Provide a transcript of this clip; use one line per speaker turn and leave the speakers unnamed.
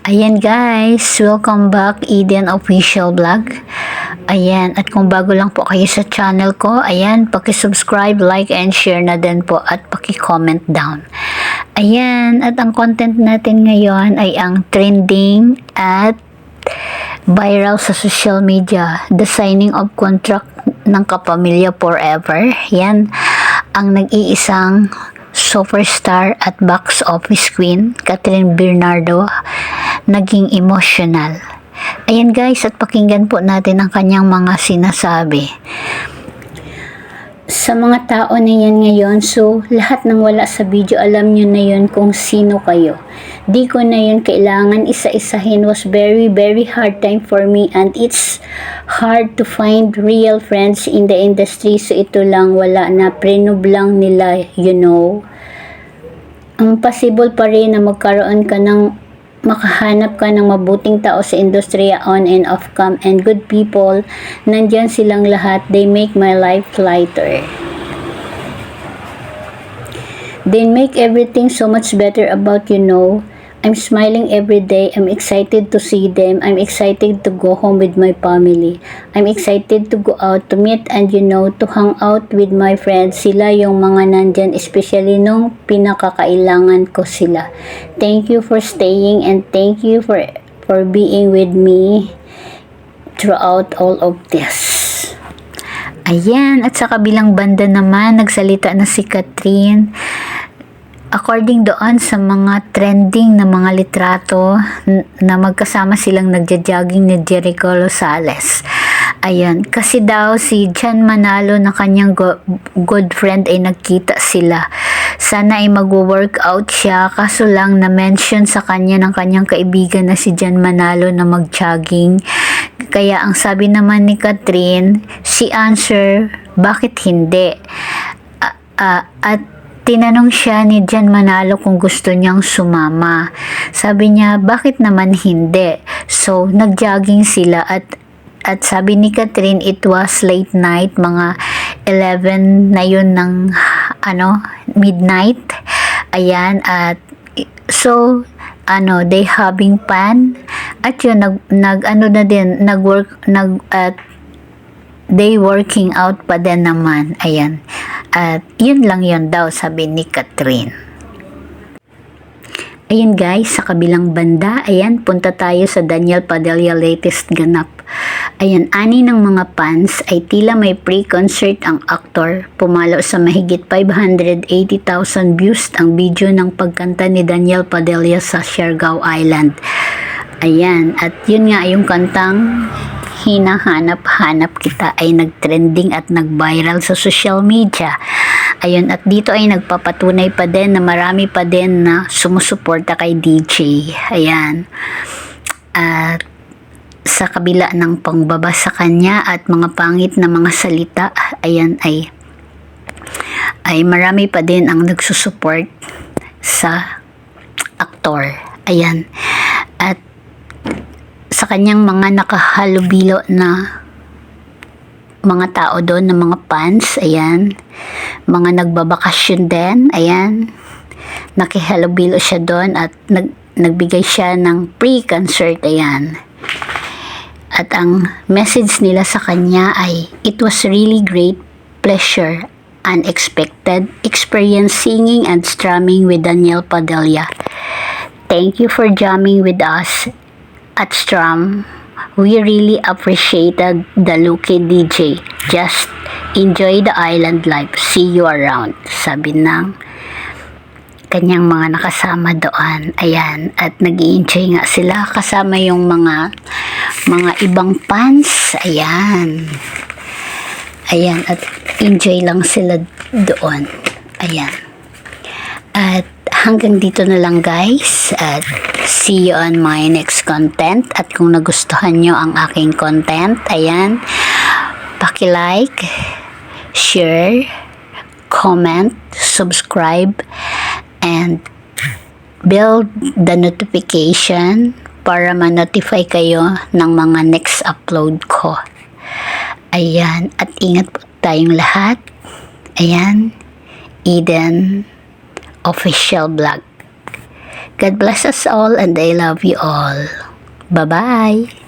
Ayan guys, welcome back Eden Official Vlog. Ayan, at kung bago lang po kayo sa channel ko, ayan, paki-subscribe, like, and share na din po at paki-comment down. Ayan, at ang content natin ngayon ay ang trending at viral sa social media, the signing of contract ng Kapamilya Forever. Yan, ang nag-iisang superstar at box office queen, Catherine Bernardo, naging emotional. Ayan guys, at pakinggan po natin ang kanyang mga sinasabi. Sa mga tao na yan ngayon, so lahat ng wala sa video, alam nyo na yun kung sino kayo. Di ko na yun kailangan isa-isahin. Was very hard time for me, and it's hard to find real friends in the industry. So ito lang, wala na, prenob lang nila, you know. Ang possible pa rin na magkaroon ka ng makahanap ka ng mabuting tao sa industriya, on and off cam, and good people. Nandyan silang lahat. They make my life lighter. They make everything so much better about, you know. I'm smiling every day. I'm excited to see them. I'm excited to go home with my family. I'm excited to go out to meet and, you know, to hang out with my friends. Sila yung mga nandyan, especially nung pinakakailangan ko sila. Thank you for staying, and thank you for being with me throughout all of this. Ayan, at sa kabilang banda naman, nagsalita na si Catherine. According doon sa mga trending na mga litrato na magkasama silang nagja-jogging ni Jericho Rosales. Ayan, kasi daw si Jan Manalo na kanyang good friend ay nagkita sila. Sana ay mag-workout siya, kaso lang na-mention sa kanya ng kanyang kaibigan na si Jan Manalo na mag-jogging. Kaya ang sabi naman ni Catherine, si answer, bakit hindi? At tinanong siya ni Jan Manalo kung gusto niyang sumama. Sabi niya, bakit naman hindi? So, nag-jogging sila at sabi ni Catherine, it was late night, mga 11 na yun ng midnight. Ayan, at so, they having fun. At yun, they working out pa din naman. Ayan. At yun lang yun daw, sabi ni Catherine. Ayan guys, sa kabilang banda, ayan, punta tayo sa Daniel Padilla latest ganap. Ayan, ani ng mga fans ay tila may pre-concert ang aktor. Pumalo sa mahigit 580,000 views ang video ng pagkanta ni Daniel Padilla sa Siargao Island. Ayan, at yun nga yung kantang hinahanap-hanap kita ay nagtrending at nag-viral sa social media. Ayun, at dito ay nagpapatunay pa din na marami pa din na sumusuporta kay DJ. Ayan. At sa kabila ng pangbaba sa kanya at mga pangit na mga salita, ayan ay marami pa din ang nagsusupport sa aktor. Ayan. At sa kanyang mga nakahalubilo na mga tao doon, na mga fans, ayan, mga nagbabakasyon din, ayan, nakihalubilo siya doon at nagbigay siya ng pre-concert, ayan. At ang message nila sa kanya ay, it was really great pleasure, unexpected experience singing and strumming with Daniel Padilla. Thank you for jamming with us at Strum. We really appreciated the Lucky DJ. Just enjoy the island life. See you around. Sabi ng kanyang mga nakasama doon. Ayan. At nag-i-enjoy nga sila kasama yung mga ibang fans. Ayan. Ayan. At enjoy lang sila doon. Ayan. At hanggang dito na lang guys, at see you on my next content. At kung nagustuhan nyo ang aking content, ayan, paki-like, share, comment, subscribe, and build the notification para ma-notify kayo ng mga next upload ko. Ayan, at ingat po tayong lahat. Ayan, Eden Official Vlog. God bless us all and I love you all. Bye-bye.